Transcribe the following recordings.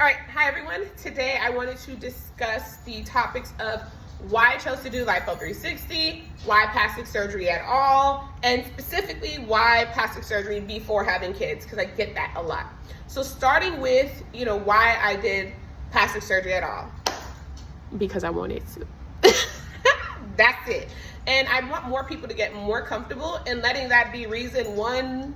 All right, hi everyone. Today I wanted to discuss the topics of why I chose to do Lipo 360, why plastic surgery at all, and specifically why plastic surgery before having kids, because I get that a lot. So starting with, why I did plastic surgery at all. Because I wanted to. That's it. And I want more people to get more comfortable and letting that be reason one,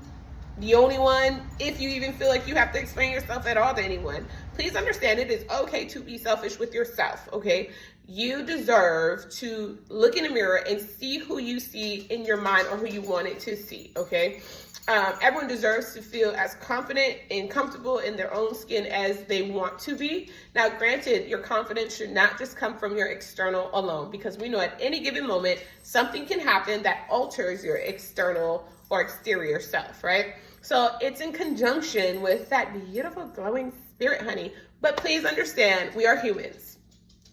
the only one, if you even feel like you have to explain yourself at all to anyone. Please understand it is okay to be selfish with yourself, okay? You deserve to look in the mirror and see who you see in your mind or who you wanted to see, okay? Everyone deserves to feel as confident and comfortable in their own skin as they want to be. Now, granted, your confidence should not just come from your external alone, because we know at any given moment, something can happen that alters your external or exterior self, right? So it's in conjunction with that beautiful glowing spirit, honey. But please understand, we are humans,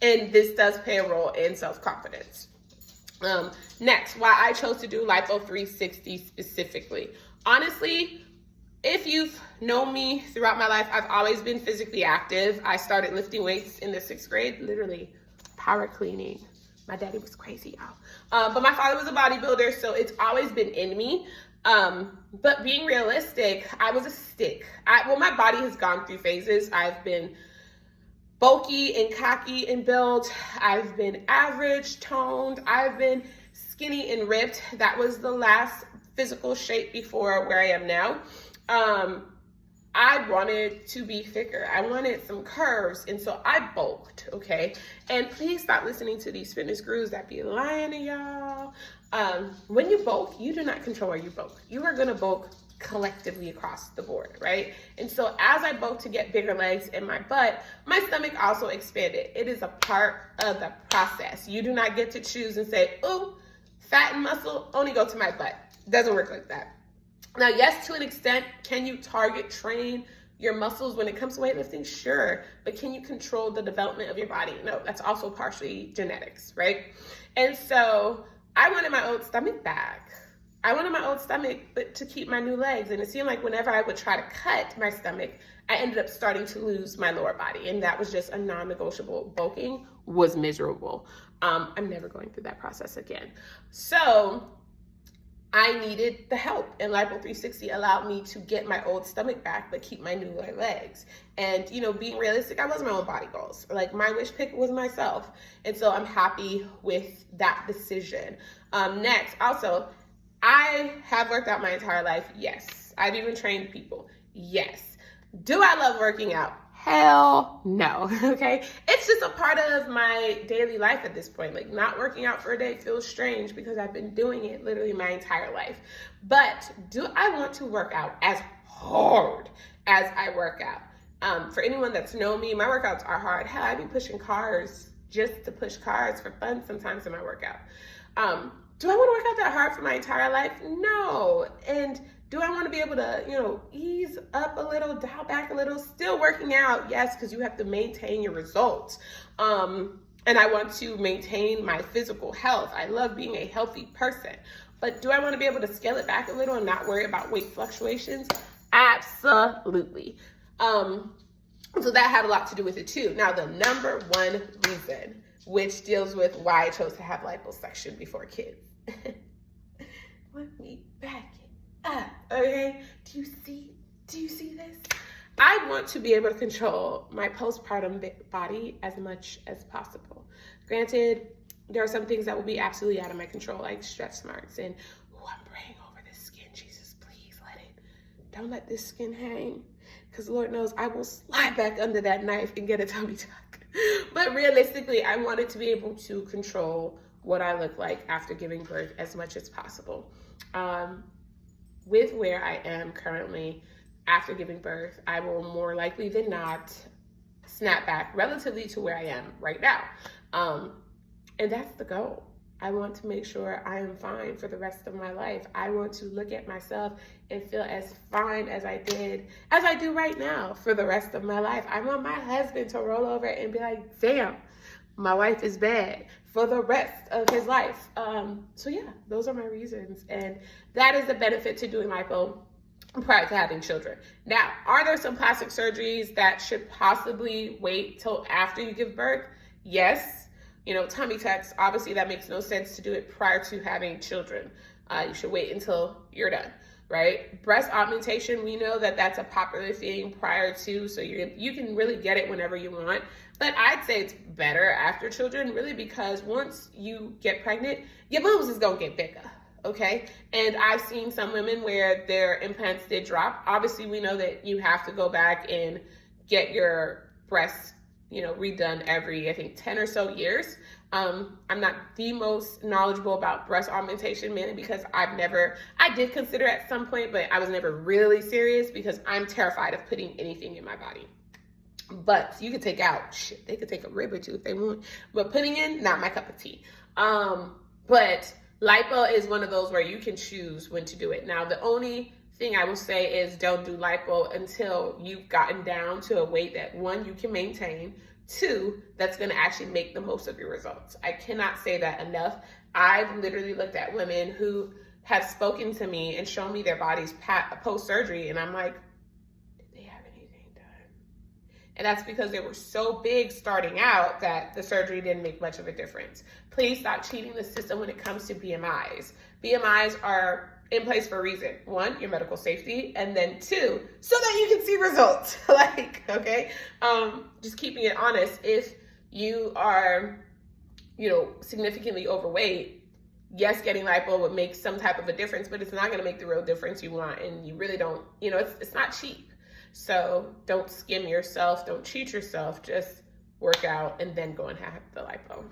and this does play a role in self-confidence. Next, why I chose to do Lipo 360 specifically. Honestly, if you've known me throughout my life, I've always been physically active. I started lifting weights in the 6th grade, literally power cleaning. My daddy was crazy, y'all. But my father was a bodybuilder, so it's always been in me. But being realistic, I was a stick. My body has gone through phases. I've been bulky and cocky and built. I've been average toned. I've been skinny and ripped. That was the last physical shape before where I am now. I wanted to be thicker. I wanted some curves. And so I bulked, okay? And please stop listening to these fitness gurus that be lying to y'all. When you bulk, you do not control where you bulk. You are gonna bulk collectively across the board, right? And so as I bulked to get bigger legs in my butt, my stomach also expanded. It is a part of the process. You do not get to choose and say, oh, fat and muscle only go to my butt. Doesn't work like that. Now, yes, to an extent, can you target train your muscles when it comes to weightlifting? Sure, but can you control the development of your body? No, that's also partially genetics, right? And so I wanted my old stomach back. I wanted my old stomach, but to keep my new legs. And it seemed like whenever I would try to cut my stomach, I ended up starting to lose my lower body. And that was just a non-negotiable. Bulking was miserable. I'm never going through that process again. So I needed the help, and Lipo 360 allowed me to get my old stomach back, but keep my newer legs. And, being realistic, I wasn't my own body goals. Like, my wish pick was myself. And so I'm happy with that decision. Next, also, I have worked out my entire life. Yes. I've even trained people. Yes. Do I love working out? Hell no, okay? It's just a part of my daily life at this point. Like, not working out for a day feels strange because I've been doing it literally my entire life. But do I want to work out as hard as I work out? For anyone that's known me, my workouts are hard. Hell, I be pushing cars just to push cars for fun sometimes in my workout. Do I want to work out that hard for my entire life? No. And do I want to be able to, ease up a little, dial back a little, still working out? Yes, because you have to maintain your results. And I want to maintain my physical health. I love being a healthy person. But do I want to be able to scale it back a little and not worry about weight fluctuations? Absolutely. So that had a lot to do with it too. Now, the number one reason, which deals with why I chose to have liposuction before kids. Let me back it up, okay? Do you see this? I want to be able to control my postpartum body as much as possible. Granted, there are some things that will be absolutely out of my control, like stretch marks and, I'm praying over this skin. Jesus, please don't let this skin hang, because Lord knows I will slide back under that knife and get a tummy tuck. But realistically, I wanted to be able to control what I look like after giving birth as much as possible. With where I am currently after giving birth, I will more likely than not snap back relatively to where I am right now. And that's the goal. I want to make sure I am fine for the rest of my life. I want to look at myself and feel as fine as I do right now for the rest of my life. I want my husband to roll over and be like, damn, my wife is bad for the rest of his life. So yeah, those are my reasons. And that is the benefit to doing lipo. prior to having children. Now, are there some plastic surgeries that should possibly wait till after you give birth? Yes. You know, tummy tucks, obviously that makes no sense to do it prior to having children. You should wait until you're done, right? Breast augmentation, we know that that's a popular thing prior to, so you can really get it whenever you want. But I'd say it's better after children, really, because once you get pregnant, your boobs is gonna get bigger. Okay. And I've seen some women where their implants did drop. Obviously, we know that you have to go back and get your breasts, you know, redone every, I think, 10 or so years. I'm not the most knowledgeable about breast augmentation, mainly because I did consider at some point, but I was never really serious because I'm terrified of putting anything in my body. But you could take out, shit, they could take a rib or two if they want, but putting in, not my cup of tea. But lipo is one of those where you can choose when to do it. Now, the only thing I will say is don't do lipo until you've gotten down to a weight that, one, you can maintain, two, that's going to actually make the most of your results. I cannot say that enough. I've literally looked at women who have spoken to me and shown me their bodies post-surgery, and I'm like, did they have anything done? And that's because they were so big starting out that the surgery didn't make much of a difference. Please stop cheating the system when it comes to BMIs. BMIs are in place for a reason. One, your medical safety, and then two, so that you can see results. Okay, just keeping it honest. If you are, you know, significantly overweight, yes, getting lipo would make some type of a difference, but it's not going to make the real difference you want, and you really don't, you know, it's not cheap. So don't skim yourself, don't cheat yourself, just work out and then go and have the lipo.